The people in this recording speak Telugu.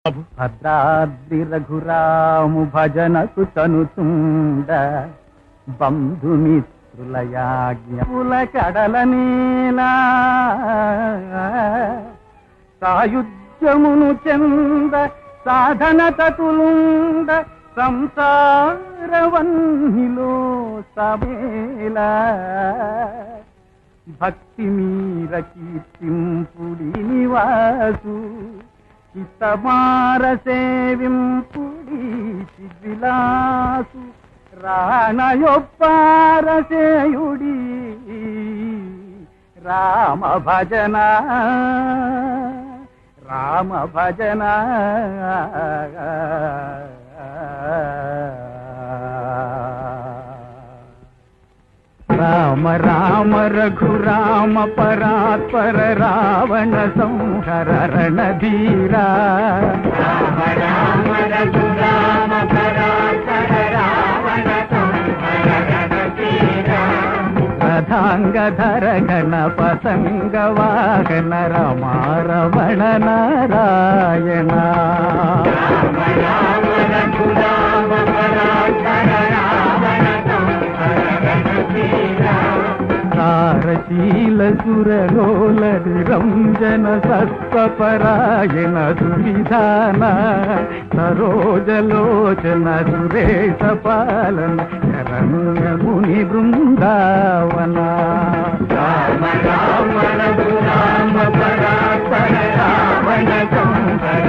భద్రాద్రి రఘురాము భజనకు తనుతుండ బంధుమిత్రులయాజ్ఞల కడల నీలా సాయుధ్యమును చెంద సాధన తతులుండ సంసారవన్నిలో సమేలా భక్తి మీర కీర్తింపుడి నివాసు చిత్తమార సేవింపుడి విలాసు రాణయొప్పారసేయుడి రామ భజన రామ భజన రామ రామ రఘురామ పరాత్పర రావణ సంహర రణధీరా రామ రామ రఘురామ పరాత్పర రావణ సంహర రణధీరా రథాంగధర గణపసంగ వాహన రమారమణ నారాయణ రామ రామ రఘురామ పరాత్పర రావణ సారశీల సురలోల నిరంజన సత్వపరాయణ సువిధాన సరోజలోచన సురేశ పాలన శరణ్య ముని బృందావన రామ రామ రఘురామ పరాత్పర రావణ సంహర